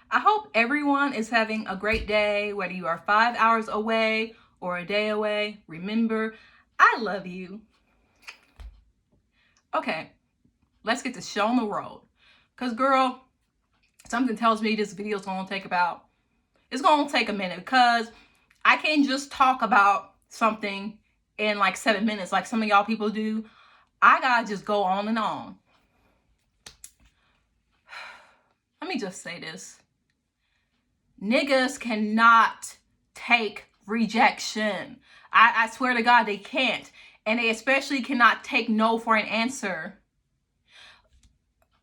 I hope everyone is having a great day, whether you are 5 hours away or a day away. Remember, I love you. Okay, let's get the show on the road. Because, girl, something tells me this video is going to it's going to take a minute because I can't just talk about something in like 7 minutes like some of y'all people do. I gotta just go on and on. Let me just say this. Niggas cannot take rejection. I swear to God, they can't. And they especially cannot take no for an answer.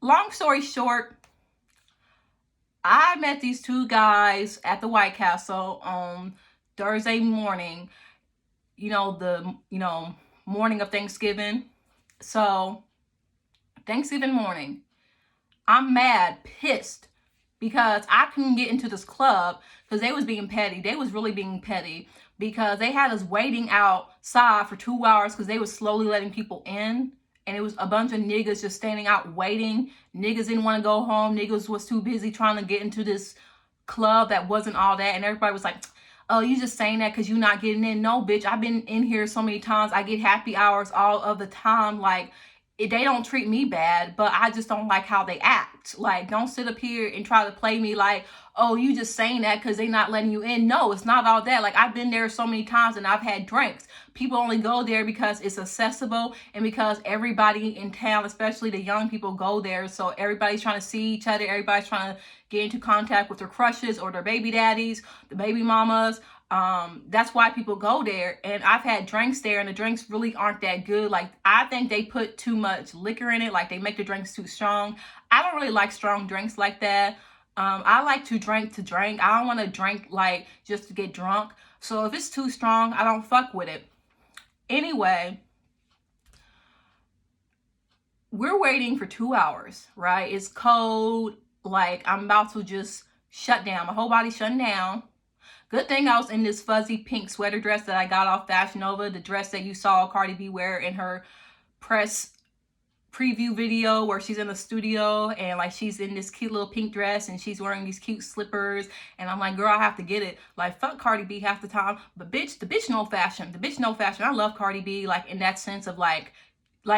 Long story short, I met these two guys at the White Castle on Thursday morning. The morning of Thanksgiving. So, Thanksgiving morning, I'm mad, pissed, because I couldn't get into this club because they was being petty. They was really being petty because they had us waiting outside for 2 hours because they was slowly letting people in. And it was a bunch of niggas just standing out waiting. Niggas didn't want to go home. Niggas was too busy trying to get into this club that wasn't all that. And everybody was like, oh, you just saying that because you're not getting in. No, bitch, I've been in here so many times. I get happy hours all of the time. Like, they don't treat me bad, but I just don't like how they act. Like, don't sit up here and try to play me like, oh, you just saying that because they not letting you in. No, it's not all that. Like, I've been there so many times and I've had drinks. People only go there because it's accessible and because everybody in town, especially the young people, go there. So everybody's trying to see each other. Everybody's trying to get into contact with their crushes or their baby daddies, the baby mamas. That's why people go there. And I've had drinks there and the drinks really aren't that good. Like, I think they put too much liquor in it. Like, they make the drinks too strong. I don't really like strong drinks like that. I like to drink. I don't want to drink like just to get drunk. So if it's too strong, I don't fuck with it. Anyway, we're waiting for 2 hours, right? It's cold. Like, I'm about to just shut down. My whole body's shutting down. Good thing I was in this fuzzy pink sweater dress that I got off Fashion Nova, the dress that you saw Cardi B wear in her press preview video where she's in the studio and like she's in this cute little pink dress and she's wearing these cute slippers, and I'm like, girl, I have to get it. Like, fuck Cardi B half the time, but the bitch know fashion. The bitch know fashion. I love Cardi B, like, in that sense of like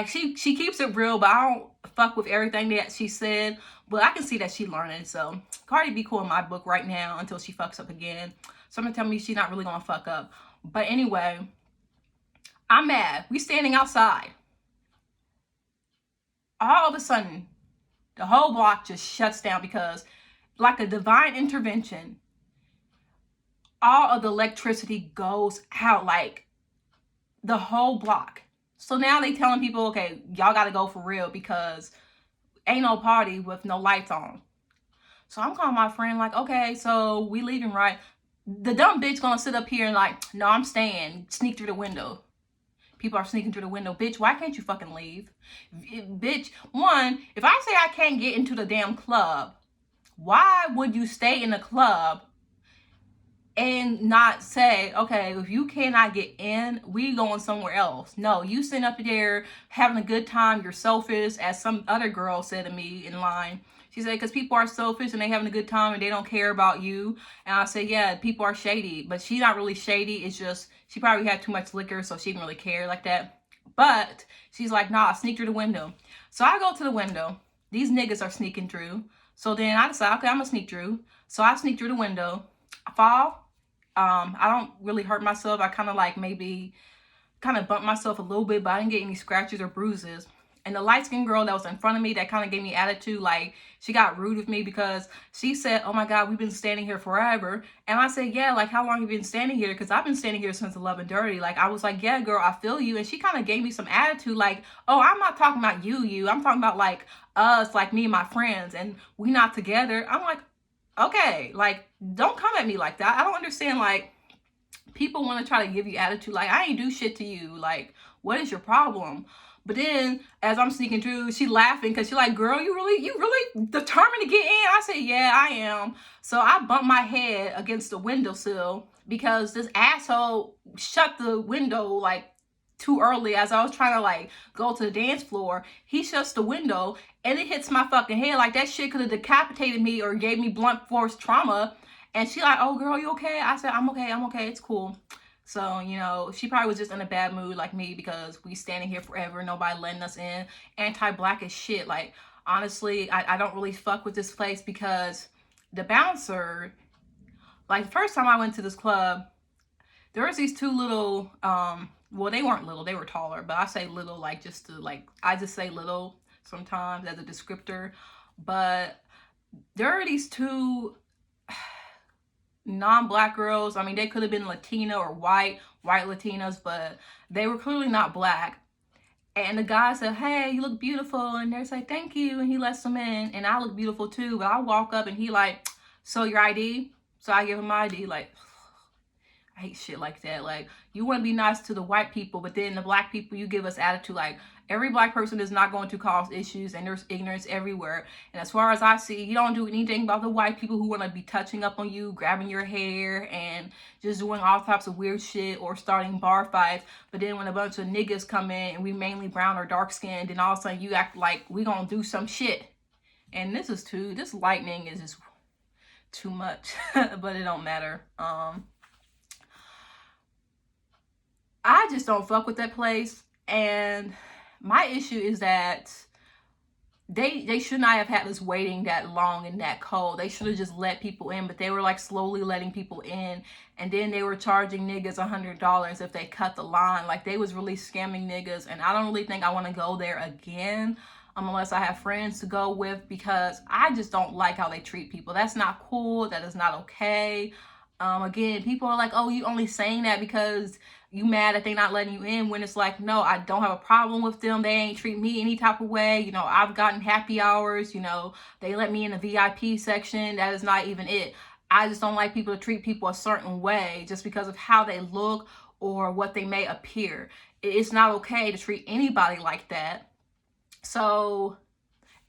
she keeps it real, but I don't fuck with everything that she said, but I can see that she learning. So Cardi B cool in my book right now until she fucks up again. Someone tell me she's not really gonna fuck up. But anyway, I'm mad. We standing outside. All of a sudden, the whole block just shuts down because, like a divine intervention, all of the electricity goes out, like the whole block. So now they telling people, okay, y'all gotta go for real because ain't no party with no lights on. So I'm calling my friend like, okay, so we leaving, right? The dumb bitch gonna sit up here and like, no, I'm staying. Sneak through the window. People are sneaking through the window. Bitch, why can't you fucking leave? Bitch, one, if I say I can't get into the damn club, why would you stay in the club and not say, okay, if you cannot get in, we going somewhere else? No, you sitting up there having a good time. You're selfish, as some other girl said to me in line. She said, because people are selfish and they having a good time and they don't care about you. And I said, yeah, people are shady. But she's not really shady. It's just she probably had too much liquor, so she didn't really care like that. But she's like, nah, sneak through the window. So I go to the window. These niggas are sneaking through. So then I decide, okay, I'm going to sneak through. So I sneak through the window. I fall. I don't really hurt myself. I kind of like maybe kind of bumped myself a little bit, but I didn't get any scratches or bruises. And the light-skinned girl that was in front of me that kind of gave me attitude, like, she got rude with me because she said, oh my God, we've been standing here forever. And I said, yeah, like, how long have you been standing here? Because I've been standing here since 11:30. Like, I was like, yeah, girl, I feel you. And she kind of gave me some attitude, like, oh, I'm not talking about you. I'm talking about, like, us, like, me and my friends, and we not together. I'm like, okay, like, don't come at me like that. I don't understand, like, people want to try to give you attitude, like, I ain't do shit to you. Like, what is your problem? But then, as I'm sneaking through, she laughing because she's like, girl, you really determined to get in? I said, yeah, I am. So I bumped my head against the windowsill because this asshole shut the window, like, too early as I was trying to like go to the dance floor. He shuts the window and it hits my fucking head. Like that shit could have decapitated me or gave me blunt force trauma. And she like, oh girl, you okay? I said, I'm okay, it's cool. So, you know, she probably was just in a bad mood like me because we standing here forever, nobody letting us in. Anti-black as shit. Like, honestly, I don't really fuck with this place because the bouncer, like the first time I went to this club, there was these two little, well, they weren't little, they were taller, but I say little like just to like, I just say little sometimes as a descriptor. But there are these two non-black girls. I mean, they could have been Latina or white Latinas, but they were clearly not black. And the guy said, hey, you look beautiful. And they're like, thank you. And he lets them in. And I look beautiful too. But I walk up and he like, so your ID? So I give him my ID. Like, I hate shit like that. Like, you want to be nice to the white people, but then the black people, you give us attitude. Like, every black person is not going to cause issues, and there's ignorance everywhere. And as far as I see, you don't do anything about the white people who want to be touching up on you, grabbing your hair, and just doing all types of weird shit or starting bar fights. But then when a bunch of niggas come in, and we mainly brown or dark skinned, then all of a sudden you act like we gonna do some shit. And this lightning is just too much, but it don't matter. I just don't fuck with that place. And my issue is that they should not have had us waiting that long and that cold. They should have just let people in, but they were like slowly letting people in. And then they were charging niggas $100 if they cut the line. Like, they was really scamming niggas. And I don't really think I want to go there again, unless I have friends to go with, because I just don't like how they treat people. That's not cool. That is not okay. Again, people are like, oh, you only saying that because you mad that they not letting you in, when it's like, no, I don't have a problem with them. They ain't treat me any type of way. You know, I've gotten happy hours, you know, they let me in the VIP section. That is not even it. I just don't like people to treat people a certain way just because of how they look or what they may appear. It's not okay to treat anybody like that. So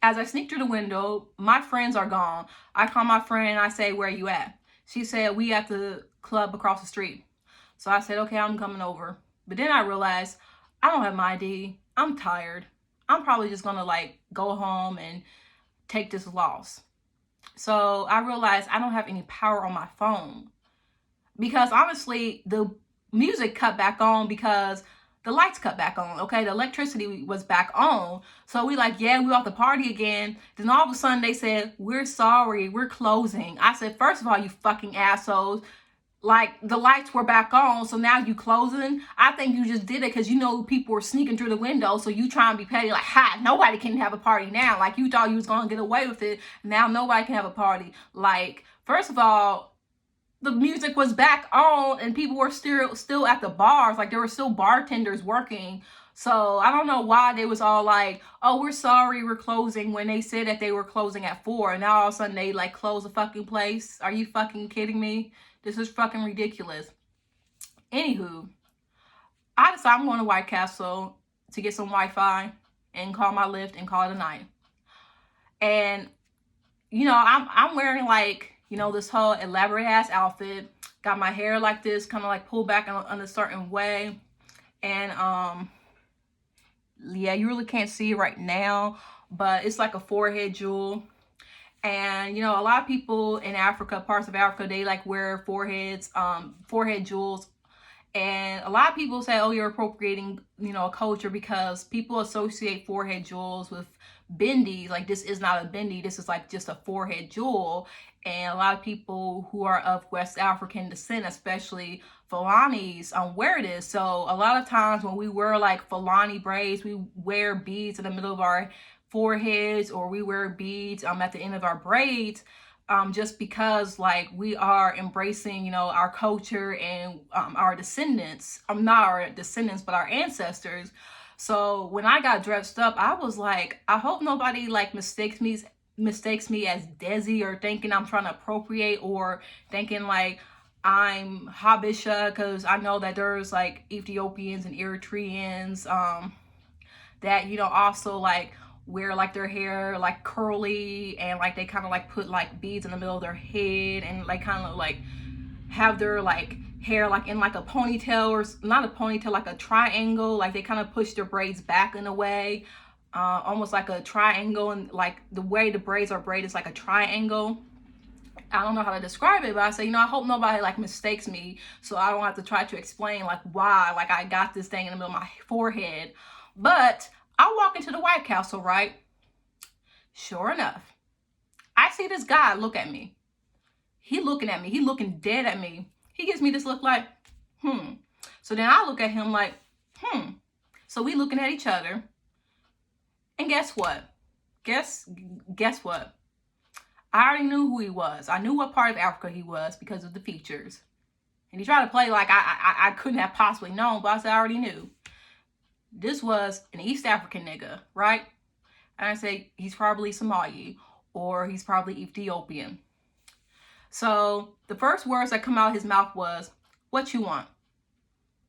as I sneak through the window, my friends are gone. I call my friend and I say, where you at? She said, we at the club across the street. So I said, okay, I'm coming over. But then I realized I don't have my ID. I'm tired. I'm probably just gonna like go home and take this loss. So I realized I don't have any power on my phone, because honestly, the music cut back on because the lights cut back on. Okay, the electricity was back on. So we like, yeah, we off the party again. Then all of a sudden they said, we're sorry, we're closing. I said, first of all, you fucking assholes, like, the lights were back on, so now you closing? I think you just did it because you know people were sneaking through the window, so you trying to be petty, like, ha, nobody can have a party now. Like, you thought you was gonna get away with it. Now nobody can have a party. Like, first of all, the music was back on and people were still at the bars. Like, there were still bartenders working. So I don't know why they was all like, oh, we're sorry, we're closing, when they said that they were closing at 4, and now all of a sudden they like close the fucking place. Are you fucking kidding me? This is fucking ridiculous. Anywho, I decided I'm going to White Castle to get some Wi-Fi and call my Lyft and call it a night. And, you know, I'm wearing like, you know, this whole elaborate ass outfit. Got my hair like this, kind of like pulled back in a certain way. And, yeah, you really can't see it right now, but it's like a forehead jewel. And, you know, a lot of people in Africa, parts of Africa, they like wear forehead jewels. And a lot of people say, oh, you're appropriating, you know, a culture, because people associate forehead jewels with bindi. Like, this is not a bindi. This is like just a forehead jewel. And a lot of people who are of West African descent, especially Fulanis, wear this. So a lot of times when we wear like Fulani braids, we wear beads in the middle of our foreheads, or we wear beads at the end of our braids, just because like we are embracing, you know, our culture and our descendants. Not our descendants, but our ancestors. So when I got dressed up, I was like, I hope nobody like mistakes me as Desi, or thinking I'm trying to appropriate, or thinking like I'm Habesha, because I know that there's like Ethiopians and Eritreans that, you know, also like wear like their hair like curly, and like they kind of like put like beads in the middle of their head, and like kind of like have their like hair like in like a ponytail, or not a ponytail, like a triangle. Like they kind of push their braids back in a way, almost like a triangle, and like the way the braids are braided is like a triangle. I don't know how to describe it, but I say, you know, I hope nobody like mistakes me, so I don't have to try to explain like why like I got this thing in the middle of my forehead. But I walk into the White Castle, right? Sure enough, I see this guy look at me. He looking at me. He looking dead at me. He gives me this look like, So then I look at him like, So we looking at each other. And guess what? Guess what? I already knew who he was. I knew what part of Africa he was because of the features. And he tried to play like I couldn't have possibly known, but I said I already knew. This was an East African nigga, right? And I say he's probably Somali, or he's probably Ethiopian. So the first words that come out of his mouth was, "What you want?"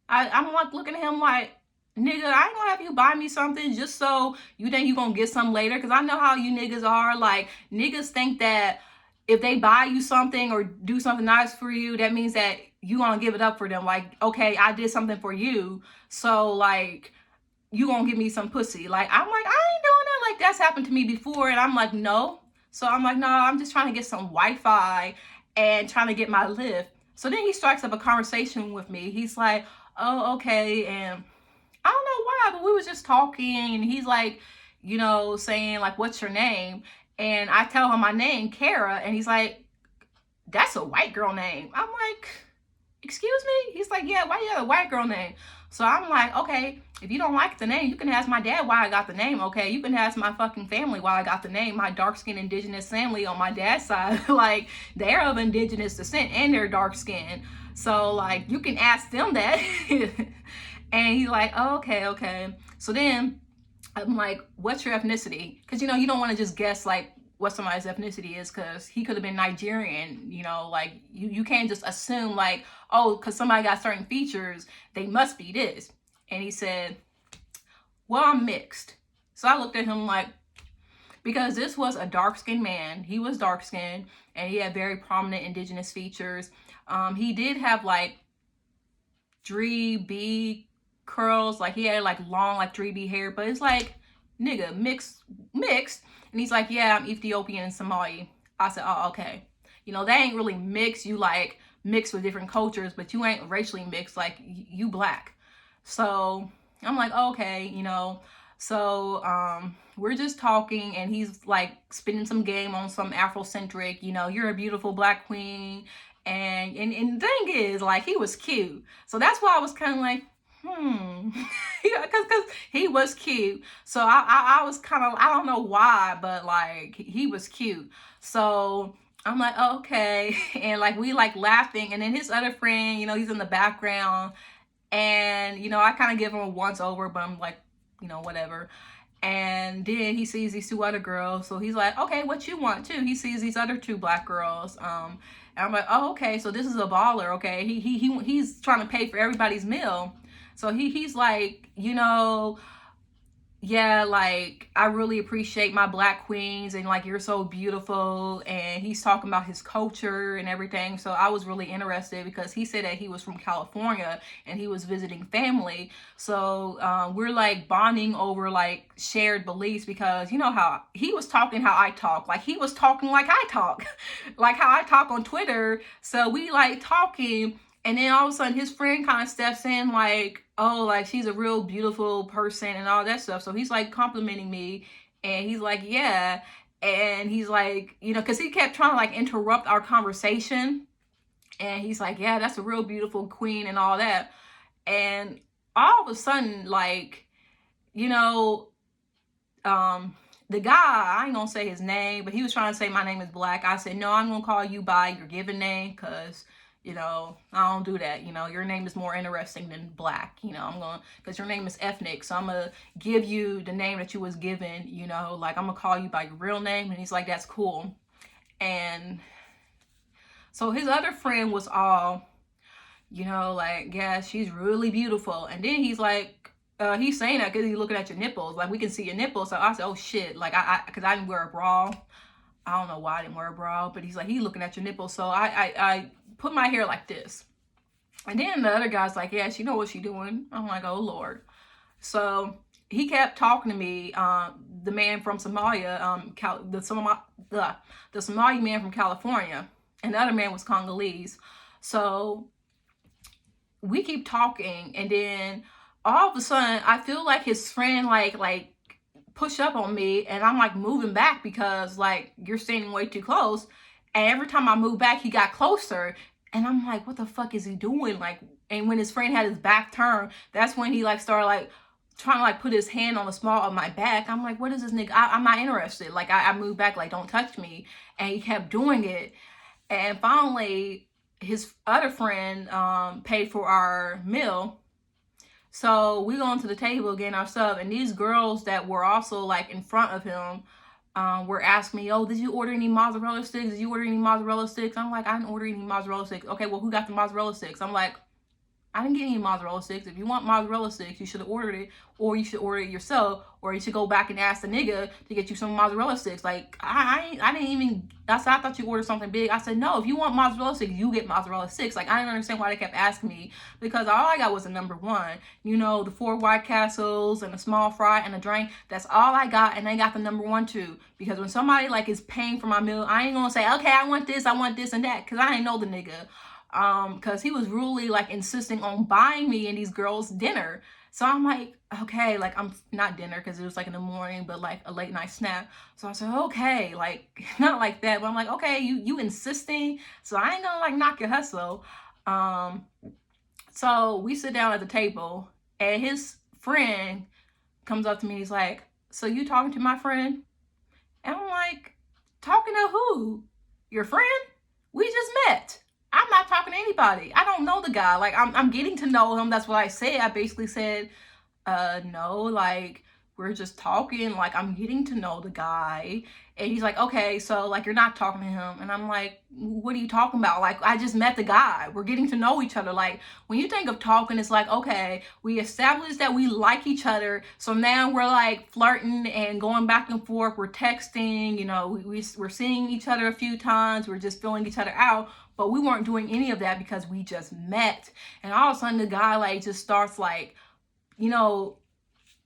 I'm like looking at him like, nigga, I ain't gonna have you buy me something just so you think you gonna get some later. Because I know how you niggas are. Like, niggas think that if they buy you something or do something nice for you, that means that you gonna give it up for them. Like, okay, I did something for you, so like you gonna give me some pussy. Like, I'm like, I ain't doing that. Like, that's happened to me before. And I'm like, no. So I'm like, no, I'm just trying to get some Wi-Fi and trying to get my lift. So then he strikes up a conversation with me. He's like, oh, okay. And I don't know why, but we was just talking, and he's like, you know, saying like, what's your name? And I tell him my name, Kara, and he's like, that's a white girl name. I'm like, excuse me? He's like, yeah, why you got a white girl name? So I'm like, okay, if you don't like the name, you can ask my dad why I got the name, okay? You can ask my fucking family why I got the name. My dark-skinned indigenous family on my dad's side, like, they're of indigenous descent and they're dark-skinned. So, like, you can ask them that. And he's like, oh, okay. So then I'm like, what's your ethnicity? Because, you know, you don't want to just guess, like, what somebody's ethnicity is, because he could have been Nigerian, you know, like, you can't just assume, like, oh, because somebody got certain features, they must be this. And he said, well, I'm mixed. So I looked at him like, because this was a dark-skinned man. He was dark-skinned, and he had very prominent indigenous features. He did have, like, 3B curls, like, he had, like, long, like, 3B hair, but it's like, nigga, mixed. And he's like, yeah, I'm Ethiopian and Somali. I said, oh, okay. You know, they ain't really mixed. You like mixed with different cultures, but you ain't racially mixed. Like, you black. So I'm like, okay, you know. So we're just talking, and he's like spinning some game on some Afrocentric, you know, you're a beautiful black queen. And the thing is, like, he was cute. So that's why I was kind of like, because he was cute. So I was kind of, I don't know why, but like, he was cute. So I'm like, oh, okay. And like, we like laughing, and then his other friend, you know, he's in the background, and, you know, I kind of give him a once over, but I'm like, you know, whatever. And then he sees these two other girls, so he's like, okay, what you want too? He sees these other two black girls, and I'm like, oh, okay, so this is a baller, okay? He's trying to pay for everybody's meal. So he's like, you know, yeah, like, I really appreciate my black queens, and like, you're so beautiful. And he's talking about his culture and everything. So I was really interested, because he said that he was from California and he was visiting family. So we're like bonding over like shared beliefs, because you know how he was talking, how I talk, like he was talking like I talk, like how I talk on Twitter. So we like talking. And then all of a sudden his friend kind of steps in like, oh, like, she's a real beautiful person and all that stuff. So he's like complimenting me, and he's like, yeah. And he's like, you know, because he kept trying to like interrupt our conversation. And he's like, yeah, that's a real beautiful queen and all that. And all of a sudden, like, you know, the guy, I ain't gonna say his name, but he was trying to say my name is Black. I said, no, I'm gonna call you by your given name, because, you know, I don't do that. You know, your name is more interesting than Black. You know, I'm going to, because your name is ethnic. So I'm going to give you the name that you was given, you know, like, I'm going to call you by your real name. And he's like, that's cool. And so his other friend was all, you know, like, yeah, she's really beautiful. And then he's like, he's saying that because he's looking at your nipples. Like, we can see your nipples. So I said, oh, shit. Like, because I didn't wear a bra. I don't know why I didn't wear a bra. But he's like, he's looking at your nipples. So I put my hair like this. And then the other guy's like, yeah, she know what she doing. I'm like, oh Lord. So he kept talking to me, the man from Somalia, the Somali man from California, and the other man was Congolese. So we keep talking, and then all of a sudden, I feel like his friend like push up on me, and I'm like moving back because like you're standing way too close. And every time I move back, he got closer, and I'm like, what the fuck is he doing? Like, and when his friend had his back turned, that's when he like started like trying to like put his hand on the small of my back. I'm like, what is this nigga? I'm not interested. Like I moved back, like don't touch me, and he kept doing it. And finally, his other friend paid for our meal. So we go into the table getting our stuff, and these girls that were also like in front of him were asking me, "Oh, did you order any mozzarella sticks? Did you order any mozzarella sticks?" I'm like, "I didn't order any mozzarella sticks." Okay, well, who got the mozzarella sticks? I'm like, I didn't get any mozzarella sticks. If you want mozzarella sticks, you should have ordered it, or you should order it yourself, or you should go back and ask the nigga to get you some mozzarella sticks. Like I didn't even. I said I thought you ordered something big. I said no. If you want mozzarella sticks, you get mozzarella sticks. Like I didn't understand why they kept asking me, because all I got was the number one. You know, the 4 White Castles and a small fry and a drink. That's all I got, and they got the number one too. Because when somebody like is paying for my meal, I ain't gonna say okay, I want this and that, because I ain't know the nigga. Because he was really like insisting on buying me and these girls dinner. So I'm like, okay, like I'm not dinner because it was like in the morning, but like a late night snack. So I said, okay, like not like that, but I'm like, okay, you insisting, so I ain't gonna like knock your hustle. Um, so we sit down at the table, and his friend comes up to me. He's like, so you talking to my friend? And I'm like, talking to who? Your friend? We just met. I'm not talking to anybody. I don't know the guy. Like I'm getting to know him. That's what I said. I basically said, no, like we're just talking. Like I'm getting to know the guy. And he's like, okay, so like you're not talking to him. And I'm like, what are you talking about? Like I just met the guy. We're getting to know each other. Like when you think of talking, it's like, okay, we established that we like each other. So now we're like flirting and going back and forth. We're texting, you know, we're seeing each other a few times. We're just filling each other out. But we weren't doing any of that because we just met. And all of a sudden the guy like just starts like, you know,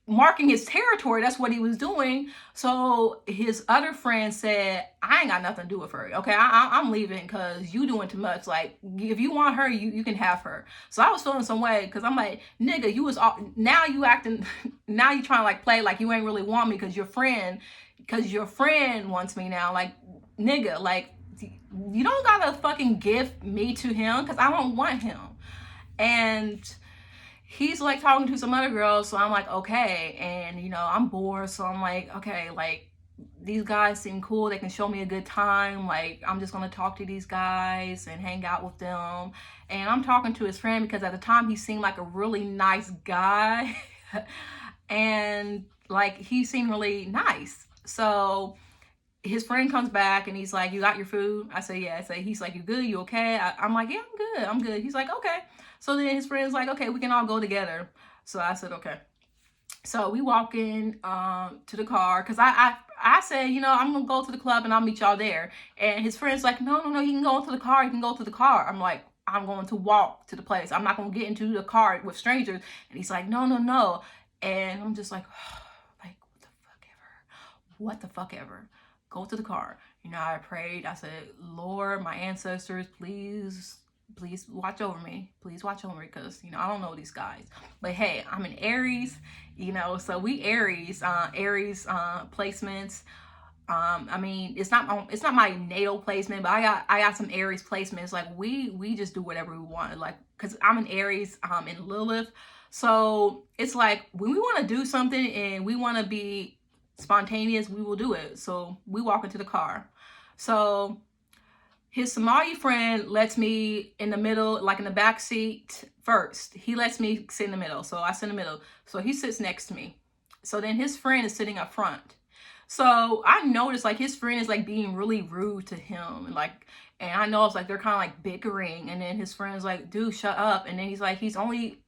marking his territory. That's what he was doing. So his other friend said, I ain't got nothing to do with her. Okay, I'm leaving because you doing too much. Like if you want her, you can have her. So I was feeling some way because I'm like, nigga, you was all, now you acting, now you trying to like play like you ain't really want me because your friend wants me now. Like nigga, like you don't gotta fucking give me to him because I don't want him. And he's like talking to some other girls, so I'm like, okay. And you know, I'm bored, so I'm like, okay, like these guys seem cool, they can show me a good time, like I'm just gonna talk to these guys and hang out with them. And I'm talking to his friend because at the time he seemed like a really nice guy. And like he seemed really nice. So his friend comes back and he's like, you got your food? I say, yeah. I say, he's like, you good? You okay? I'm like, yeah, I'm good. He's like, okay. So then his friend's like, okay, we can all go together. So I said, okay. So we walk in to the car because I said, you know, I'm gonna go to the club and I'll meet y'all there. And his friend's like, no, he can go into the car. He can go to the car. I'm like, I'm going to walk to the place. I'm not gonna get into the car with strangers. And he's like, no. And I'm just like, like what the fuck ever. Go to the car. You know, I prayed. I said, Lord, my ancestors, please watch over me. Please watch over me because, you know, I don't know these guys. But hey, I'm an Aries, you know, so we Aries placements. I mean, it's not my natal placement, but I got some Aries placements. Like we just do whatever we want. Like, cause I'm an Aries in Lilith. So it's like when we want to do something and we want to be spontaneous, we will do it. So we walk into the car. So his Somali friend lets me in the middle, like in the back seat first. He lets me sit in the middle. So I sit in the middle. So he sits next to me. So then his friend is sitting up front. So I noticed like his friend is like being really rude to him. And I know it's like they're kind of like bickering. And then his friend's like, dude, shut up. And then he's like, he's only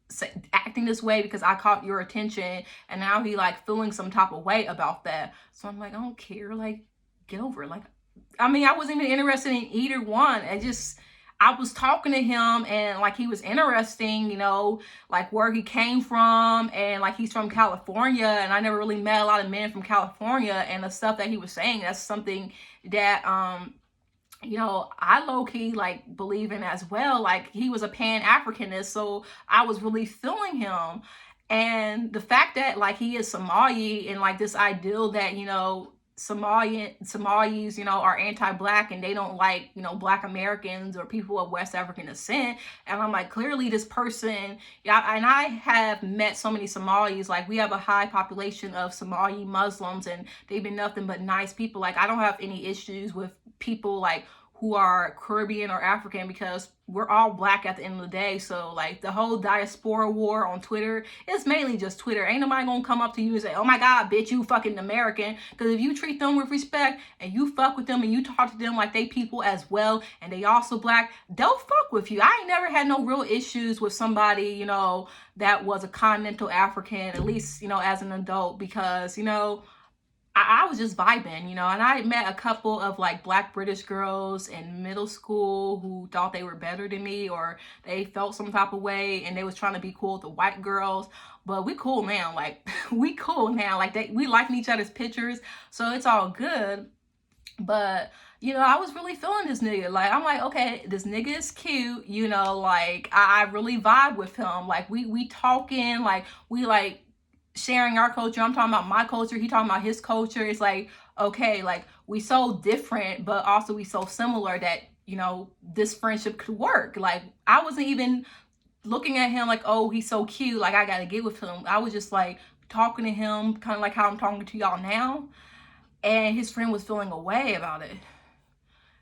acting this way because I caught your attention, and now he like feeling some type of way about that. So I'm like, I don't care, like get over it. Like I mean, I wasn't even interested in either one. I was talking to him and like he was interesting, you know, like where he came from, and like he's from California, and I never really met a lot of men from California, and the stuff that he was saying, that's something that you know, I low-key like believe in as well. Like he was a pan-Africanist, so I was really feeling him. And the fact that like he is Somali, and like this ideal that, you know, Somalis, you know, are anti-black and they don't like, you know, black Americans or people of West African descent. And I'm like, clearly this person, yeah, and I have met so many Somalis. Like we have a high population of Somali Muslims, and they've been nothing but nice people. Like I don't have any issues with people like who are Caribbean or African, because we're all black at the end of the day. So like the whole diaspora war on Twitter, it's mainly just Twitter. Ain't nobody gonna come up to you and say, oh my God, bitch, you fucking American. Because if you treat them with respect and you fuck with them and you talk to them like they people as well, and they also black, they'll fuck with you. I ain't never had no real issues with somebody, you know, that was a continental African, at least, you know, as an adult, because, you know, I was just vibing, you know, and I met a couple of like black British girls in middle school who thought they were better than me, or they felt some type of way and they was trying to be cool with the white girls. But we cool now, like we cool now, like we liking each other's pictures, so it's all good. But you know, I was really feeling this nigga. Like I'm like, okay, this nigga is cute, you know, like I really vibe with him. Like we talking, like we like sharing our culture. I'm talking about my culture, he talking about his culture. It's like, okay, like we so different, but also we so similar that, you know, this friendship could work. Like I wasn't even looking at him like, oh, he's so cute, like I gotta get with him. I was just like talking to him kind of like how I'm talking to y'all now. And his friend was feeling a way about it.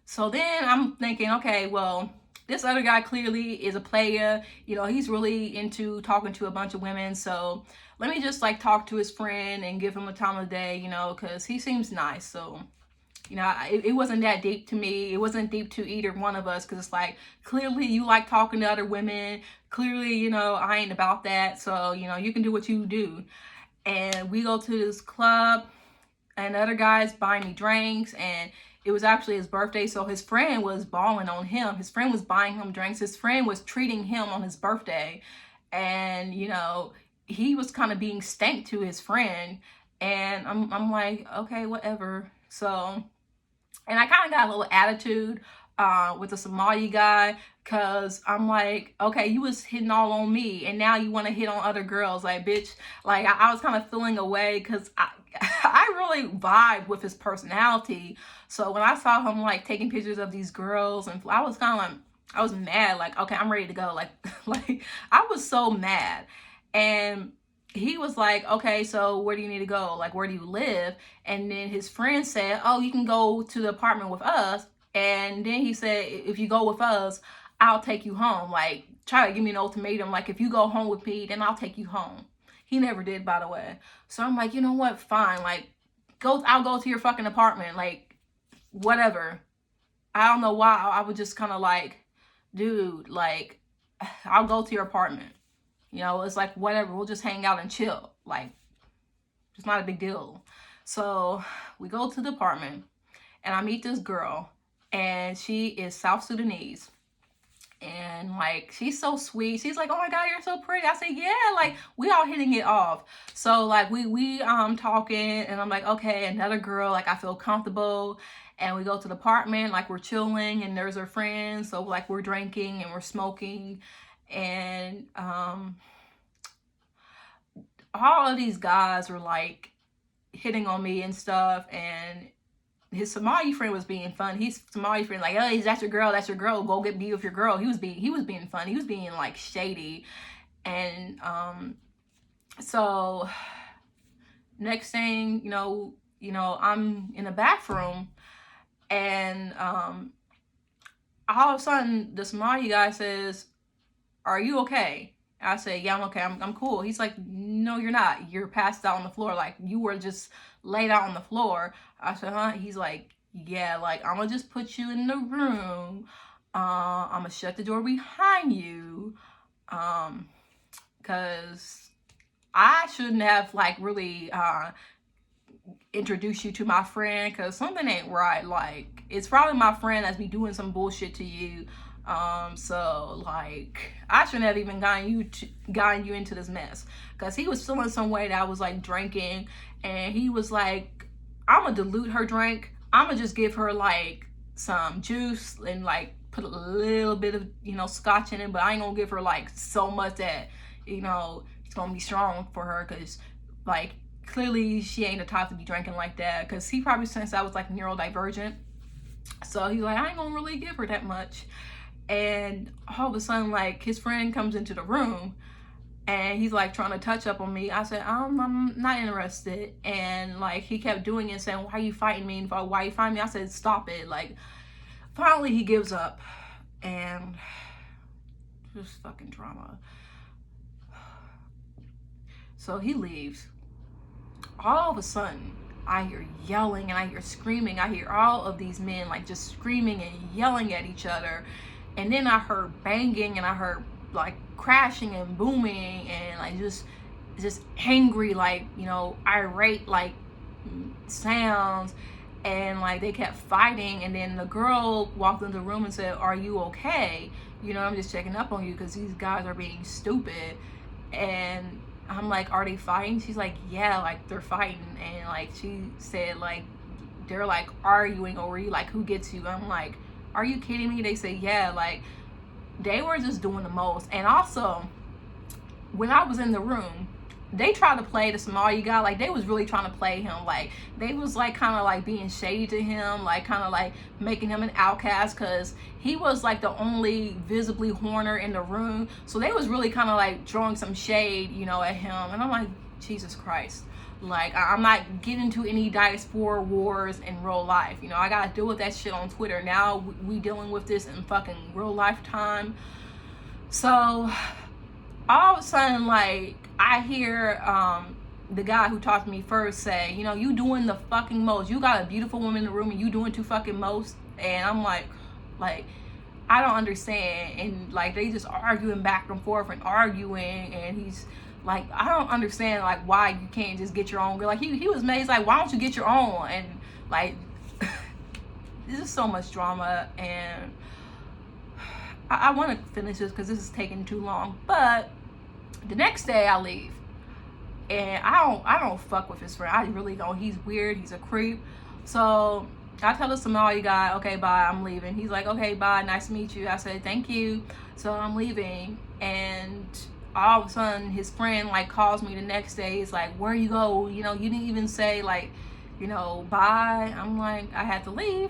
So then I'm thinking, okay, well, this other guy clearly is a player. You know, he's really into talking to a bunch of women. So let me just like talk to his friend and give him a time of day, you know, because he seems nice. So, you know, it wasn't that deep to me. It wasn't deep to either one of us, because it's like, clearly you like talking to other women. Clearly, you know, I ain't about that. So, you know, you can do what you do. And we go to this club, and other guys buying me drinks, and it was actually his birthday, so his friend was balling on him. His friend was buying him drinks. His friend was treating him on his birthday, and you know, he was kind of being stank to his friend, and I'm like, okay, whatever. So, and I kind of got a little attitude with the Somali guy, because I'm like, okay, you was hitting all on me, and now you want to hit on other girls. Like, bitch, like I was kind of feeling away, because I really vibe with his personality. So when I saw him like taking pictures of these girls, and I was kind of like, I was mad, like, okay, I'm ready to go. Like, like I was so mad. And he was like, okay, so where do you need to go? Like, where do you live? And then his friend said, oh, you can go to the apartment with us. And then he said, if you go with us, I'll take you home. Like, try to give me an ultimatum. Like, if you go home with me, then I'll take you home. He never did, by the way. So I'm like, you know what? Fine. Like, I'll go to your fucking apartment. Like, whatever. I don't know why. I was just kind of like, dude, like, I'll go to your apartment. You know, it's like, whatever. We'll just hang out and chill. Like, it's not a big deal. So we go to the apartment, and I meet this girl, and she is South Sudanese. And like, she's so sweet. She's like, oh my God, you're so pretty. I say, yeah, like we all hitting it off. So like we talking, and I'm like, okay, another girl, like I feel comfortable. And we go to the apartment, like we're chilling, and there's her friends. So like we're drinking and we're smoking. And all of these guys were like hitting on me and stuff. And his Somali friend was being fun. His Somali friend like, oh, that's your girl, go get be with your girl. He was being fun. He was being like shady. And so next thing, you know, I'm in the bathroom, and all of a sudden the Somali guy says, are you okay? I say, yeah, I'm okay. I'm cool. He's like, no, you're not. You're passed out on the floor. Like, you were just laid out on the floor. I said, huh? He's like, yeah, like, I'm gonna just put you in the room. I'm gonna shut the door behind you. Because I shouldn't have, like, really introduced you to my friend, because something ain't right. Like, it's probably my friend that's be doing some bullshit to you. So like I shouldn't have even gotten you into this mess, because he was feeling some way that I was like drinking, and he was like, I'm gonna dilute her drink. I'm gonna just give her like some juice and like put a little bit of scotch in it, but I ain't gonna give her like so much that it's gonna be strong for her, because like clearly she ain't the type to be drinking like that, because he probably sensed I was like neurodivergent. So he's like, I ain't gonna really give her that much. And all of a sudden, like, his friend comes into the room and he's like trying to touch up on me. I said, I'm not interested. And like he kept doing it, saying, why are you fighting me? And why are you fighting me? I said, stop it. Like, finally he gives up, and just fucking drama. So he leaves. All of a sudden, I hear yelling and I hear screaming. I hear all of these men like just screaming and yelling at each other. And then I heard banging, and I heard like crashing and booming, and like just angry, like irate like sounds. And like they kept fighting, and then the girl walked into the room and said, are you okay? I'm just checking up on you because these guys are being stupid. And I'm like, are they fighting? She's like, yeah, like they're fighting. And like she said, like they're like arguing over you, like who gets you. I'm like, are you kidding me? They say, yeah. Like they were just doing the most. And also, when I was in the room, they tried to play the Somali guy. Like they was really trying to play him. Like they was like kind of like being shady to him, like kind of like making him an outcast, because he was like the only visibly horner in the room. So they was really kind of like throwing some shade at him. And I'm like, Jesus Christ. Like I'm not getting into any diaspora wars in real life. I gotta deal with that shit on Twitter. Now we dealing with this in fucking real life time. So all of a sudden, like I hear the guy who talked to me first say, you doing the fucking most. You got a beautiful woman in the room and you doing too fucking most. And I'm like I don't understand. And like they just arguing back and forth and arguing, and he's like, I don't understand like why you can't just get your own girl. Like he was mad. He's like, why don't you get your own? And like this is so much drama, and I want to finish this because this is taking too long. But the next day I leave, and I don't fuck with his friend. I really don't. He's weird. He's a creep. So I tell the Somali guy, okay, bye, I'm leaving. He's like, okay, bye, nice to meet you. I said, thank you. So I'm leaving, and all of a sudden his friend like calls me the next day. He's like, where you go? You didn't even say like bye. I'm like, I had to leave.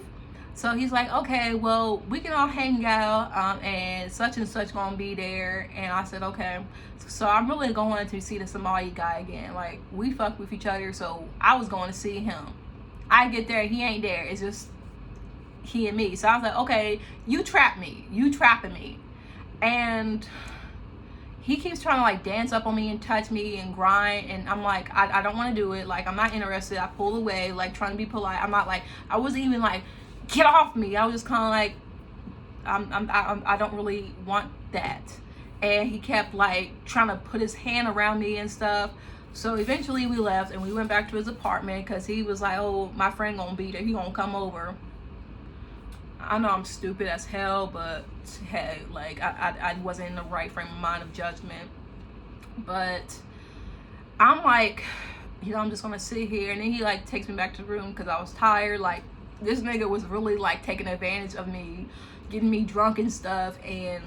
So he's like, okay, well, we can all hang out, and such gonna be there. And I said, okay. So I'm really going to see the Somali guy again. Like we fuck with each other, so I was going to see him. I get there, he ain't there. It's just he and me. So I was like, okay, you trapping me. And he keeps trying to like dance up on me and touch me and grind, and I'm like, I don't want to do it. Like I'm not interested. I pull away, like trying to be polite. I'm not like, I wasn't even like, get off me. I was just kind of like, I don't really want that. And he kept like trying to put his hand around me and stuff. So eventually we left and we went back to his apartment, because he was like, oh, my friend gonna be there, he gonna come over. I know I'm stupid as hell, but hey, like I wasn't in the right frame of mind of judgment. But I'm like, I'm just gonna sit here. And then he like takes me back to the room because I was tired. Like this nigga was really like taking advantage of me, getting me drunk and stuff, and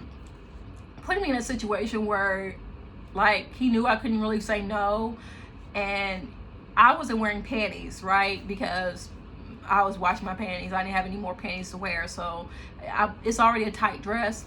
putting me in a situation where like he knew I couldn't really say no. And I wasn't wearing panties, right? Because I was washing my panties. I didn't have any more panties to wear. So it's already a tight dress,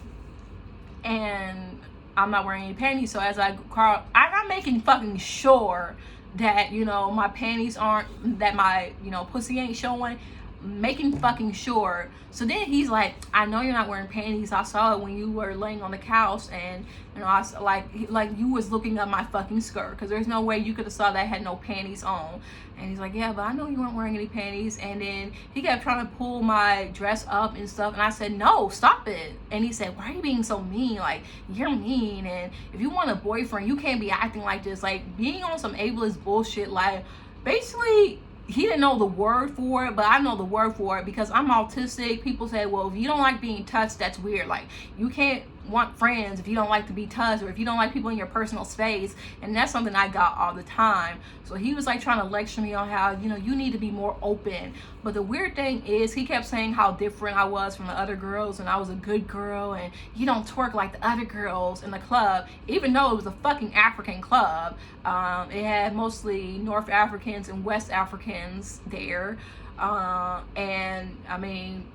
and I'm not wearing any panties. So as I'm making fucking sure that, my panties aren't, that my, pussy ain't showing. Making fucking sure. So then he's like, I know you're not wearing panties. I saw it when you were laying on the couch, and I like you was looking up my fucking skirt, because there's no way you could have saw that I had no panties on. And he's like, yeah, but I know you weren't wearing any panties. And then he kept trying to pull my dress up and stuff, and I said, no, stop it. And he said, why are you being so mean? Like, you're mean, and if you want a boyfriend, you can't be acting like this. Like being on some ableist bullshit. Like basically he didn't know the word for it, but I know the word for it because I'm autistic. People say, well, if you don't like being touched, that's weird. Like, you can't want friends if you don't like to be touched, or if you don't like people in your personal space. And that's something I got all the time. So he was like trying to lecture me on how, you need to be more open. But the weird thing is, he kept saying how different I was from the other girls, and I was a good girl, and you don't twerk like the other girls in the club, even though it was a fucking African club. It had mostly North Africans and West Africans there. And I mean,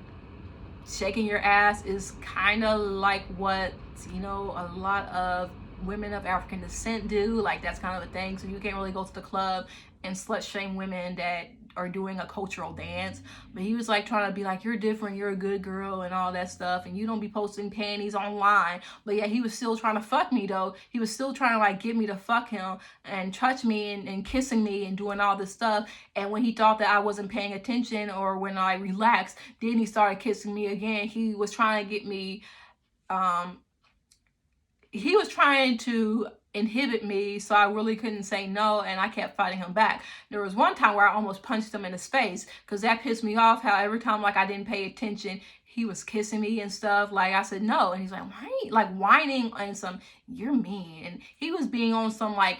shaking your ass is kind of like what, a lot of women of African descent do. Like, that's kind of the thing. So you can't really go to the club and slut shame women that are doing a cultural dance. But he was like trying to be like, you're different, you're a good girl and all that stuff, and you don't be posting panties online. But yeah, he was still trying to fuck me though. He was still trying to like get me to fuck him and touch me and kissing me and doing all this stuff. And when he thought that I wasn't paying attention, or when I relaxed, then he started kissing me again. He was trying to get me, he was trying to inhibit me, so I really couldn't say no, and I kept fighting him back. There was one time where I almost punched him in his face, because that pissed me off, how every time like I didn't pay attention, he was kissing me and stuff. Like, I said no, and he's like, why? Like, whining and some, you're mean. And he was being on some like,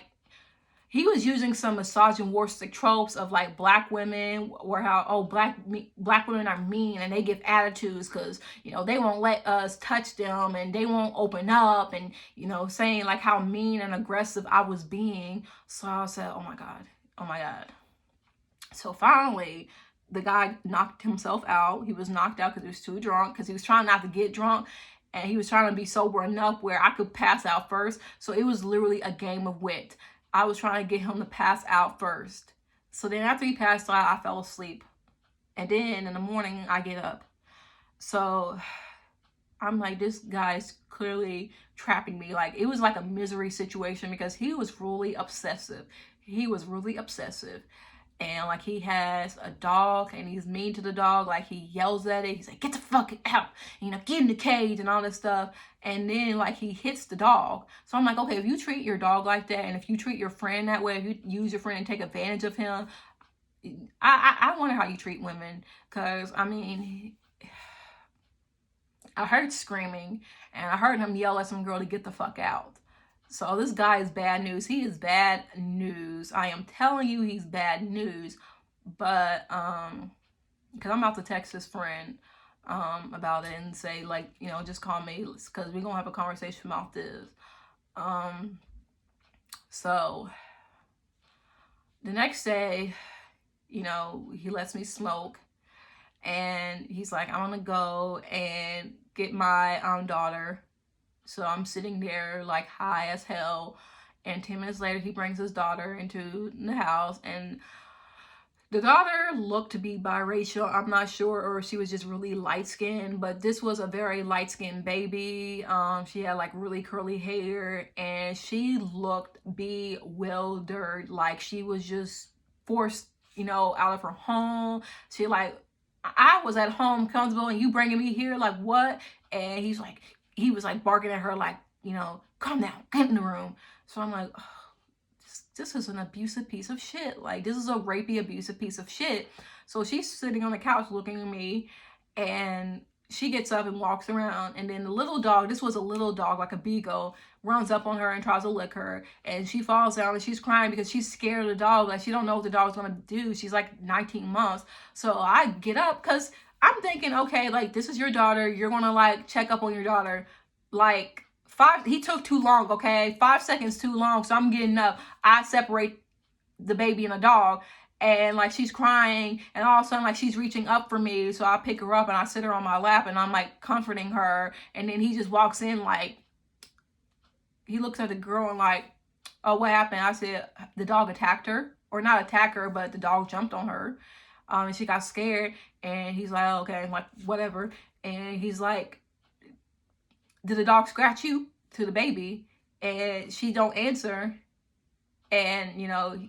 he was using some misogynistic tropes of like black women, or how, oh, black women are mean and they give attitudes because, they won't let us touch them and they won't open up, and, saying like how mean and aggressive I was being. So I said, oh my God. So finally, the guy knocked himself out. He was knocked out because he was too drunk, because he was trying not to get drunk. And he was trying to be sober enough where I could pass out first. So it was literally a game of wit. I was trying to get him to pass out first. So then after he passed out, I fell asleep. And then in the morning, I get up. So I'm like, this guy's clearly trapping me. Like, it was like a misery situation, because he was really obsessive. And like, he has a dog and he's mean to the dog. Like, he yells at it. He's like, get the fuck out, get in the cage and all this stuff. And then like, he hits the dog. So I'm like, okay, if you treat your dog like that, and if you treat your friend that way, if you use your friend and take advantage of him, I wonder how you treat women. Because I mean, I heard screaming, and I heard him yell at some girl to get the fuck out. So this guy is bad news. He is bad news. I am telling you, he's bad news. But because I'm about to text his friend about it and say, like, just call me, because we're gonna have a conversation about this. So the next day, he lets me smoke, and he's like, I'm gonna go and get my daughter. So I'm sitting there like high as hell, and 10 minutes later he brings his daughter into the house, and the daughter looked to be biracial. I'm not sure, or she was just really light-skinned, but this was a very light-skinned baby. She had like really curly hair, and she looked bewildered, like she was just forced, out of her home. She like, I was at home comfortable, and you bringing me here, like what? And he was like barking at her like, calm down, get in the room. So I'm like, oh, this is an abusive piece of shit. Like, this is a rapey, abusive piece of shit. So she's sitting on the couch looking at me, and she gets up and walks around. And then the little dog, this was a little dog, like a beagle, runs up on her and tries to lick her. And she falls down and she's crying because she's scared of the dog. Like, she don't know what the dog's gonna do. She's like 19 months. So I get up, because I'm thinking, okay, like, this is your daughter. You're gonna like check up on your daughter. Like, he took too long, okay? 5 seconds too long. So I'm getting up. I separate the baby and the dog, and like, she's crying, and all of a sudden like, she's reaching up for me. So I pick her up and I sit her on my lap, and I'm like comforting her. And then he just walks in, like, he looks at the girl and like, oh, what happened? I said, the dog attacked her, or not attack her, but the dog jumped on her. And she got scared. And he's like, okay, like, whatever. And he's like, did the dog scratch you? To the baby. And she don't answer. And,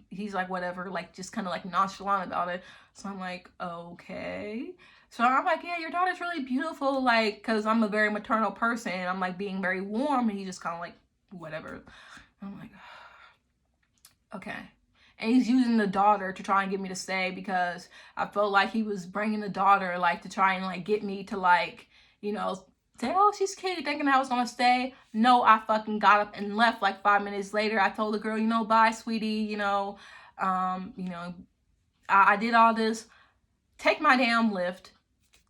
he's like, whatever, like, just kind of like nonchalant about it. So I'm like, okay. So I'm like, yeah, your daughter's really beautiful, like, because I'm a very maternal person. And I'm like being very warm. And he's just kind of like, whatever. I'm like, okay. And he's using the daughter to try and get me to stay, because I felt like he was bringing the daughter, like, to try and, like, get me to, like, you know, say, oh, she's cute, thinking I was gonna stay. No, I fucking got up and left. Like 5 minutes later, I told the girl, you know, bye, sweetie, you know, I did all this. Take my damn lift.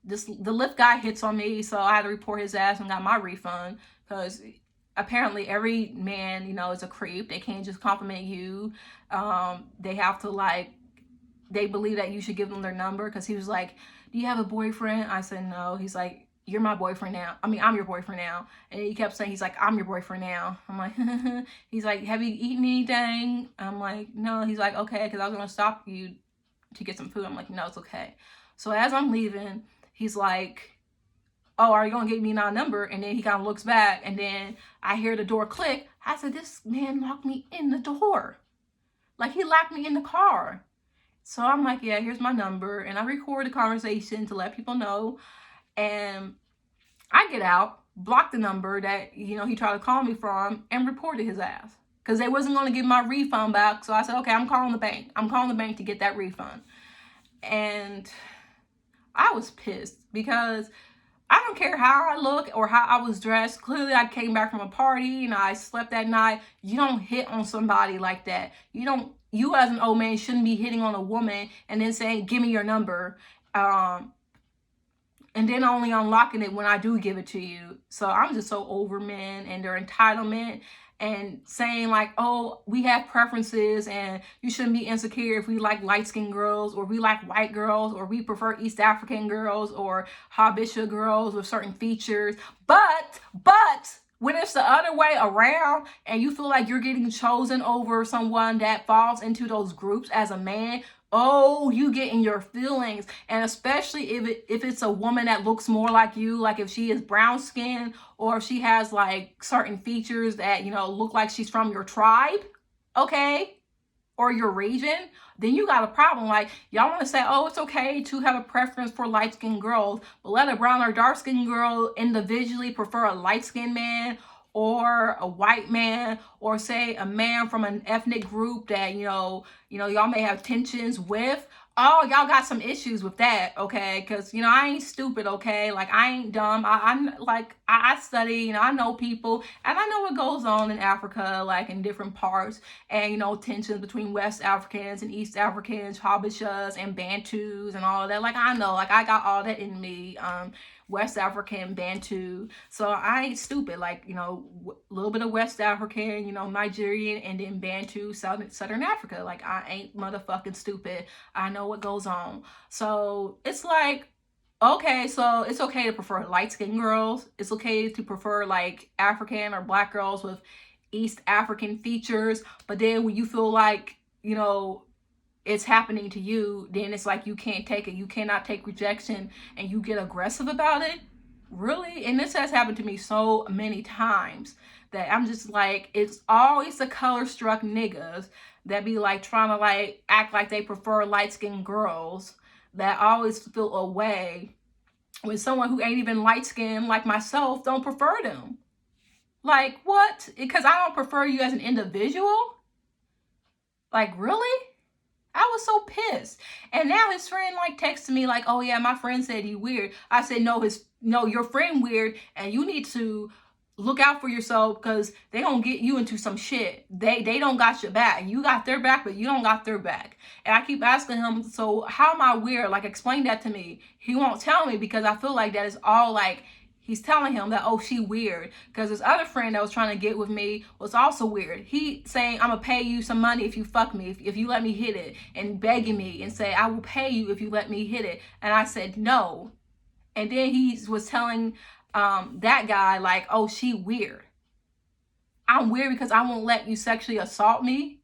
The lift guy hits on me, so I had to report his ass and got my refund, because apparently every man, you know, is a creep. They can't just compliment you. They have to, like, they believe that you should give them their number, because he was like, do you have a boyfriend? I said no. He's like, you're my boyfriend now. I mean, I'm your boyfriend now. And he kept saying, he's like, I'm your boyfriend now. I'm like, he's like, have you eaten anything? I'm like, no. He's like, okay, because I was going to stop you to get some food. I'm like, no, it's okay. So as I'm leaving, he's like, oh, are you going to give me my number? And then he kind of looks back, and then I hear the door click. I said, this man locked me in the door. Like, he locked me in the car. So I'm like, yeah, here's my number. And I record the conversation to let people know. And I get out, block the number that, you know, he tried to call me from, and reported his ass, because they wasn't going to give my refund back. So I said, okay, I'm calling the bank. I'm calling the bank to get that refund. And I was pissed, because I don't care how I look or how I was dressed. Clearly, I came back from a party and I slept that night. You don't hit on somebody like that. You as an old man shouldn't be hitting on a woman and then saying, give me your number. And then only unlocking it when I do give it to you. So I'm just so over men and their entitlement, and saying like, oh, we have preferences and you shouldn't be insecure if we like light-skinned girls, or we like white girls, or we prefer East African girls, or Habesha girls with certain features. But when it's the other way around and you feel like you're getting chosen over someone that falls into those groups as a man, oh, you get in your feelings. And especially if it's a woman that looks more like you, like if she is brown skin, or if she has like certain features that, you know, look like she's from your tribe, okay, or your region, then you got a problem. Like, y'all want to say, oh, it's okay to have a preference for light-skinned girls, but let a brown or dark-skinned girl individually prefer a light-skinned man, or a white man, or say a man from an ethnic group that, you know, y'all may have tensions with. Oh, y'all got some issues with that, okay? Because, you know, I ain't stupid, okay? Like, I ain't dumb. I study, you know, I know people, and I know what goes on in Africa, like in different parts, and, you know, tensions between West Africans and East Africans, Habeshas and Bantus and all of that. Like, I know, like, I got all that in me. West African, Bantu. So I ain't stupid. Like, you know, a little bit of West African, you know, Nigerian, and then Bantu, Southern Africa. Like, I ain't motherfucking stupid. I know what goes on. So it's like, okay, so it's okay to prefer light-skinned girls. It's okay to prefer like African or black girls with East African features. But then when you feel like, you know, it's happening to you, then it's like you can't take it. You cannot take rejection, and you get aggressive about it. Really? And this has happened to me so many times that I'm just like, it's always the color-struck niggas that be like trying to like act like they prefer light-skinned girls, that always feel away when someone who ain't even light-skinned like myself don't prefer them. Like, what? Because I don't prefer you as an individual? Like, really? I was so pissed. And now his friend like texted me like, oh yeah, my friend said he weird. I said, no, your friend weird, and you need to look out for yourself, because they gonna get you into some shit. They don't got your back. You got their back, but you don't got their back. And I keep asking him, so how am I weird? Like, explain that to me. He won't tell me, because I feel like that is all like, he's telling him that, oh, she weird. Because his other friend that was trying to get with me was also weird. He saying, I'm going to pay you some money if you fuck me, if you let me hit it. And begging me and say, I will pay you if you let me hit it. And I said, no. And then he was telling that guy, like, oh, she weird. I'm weird because I won't let you sexually assault me.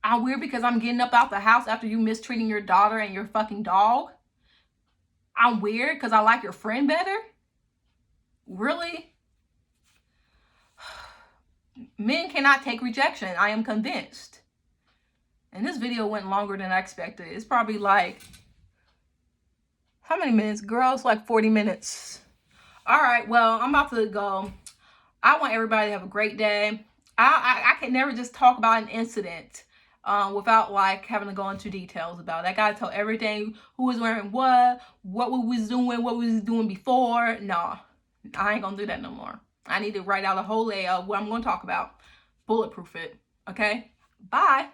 I'm weird because I'm getting up out the house after you mistreating your daughter and your fucking dog. I'm weird because I like your friend better. Really? Men cannot take rejection. I am convinced. And this video went longer than I expected. It's probably like, how many minutes? Girl, it's like 40 minutes. All right, well, I'm about to go. I want everybody to have a great day. I can never just talk about an incident. without like having to go into details about it. I gotta tell everything, who was wearing what we was doing, what we was doing before. No, I ain't gonna do that no more. I need to write out a whole layout of what I'm gonna talk about. Bulletproof it. Okay? Bye.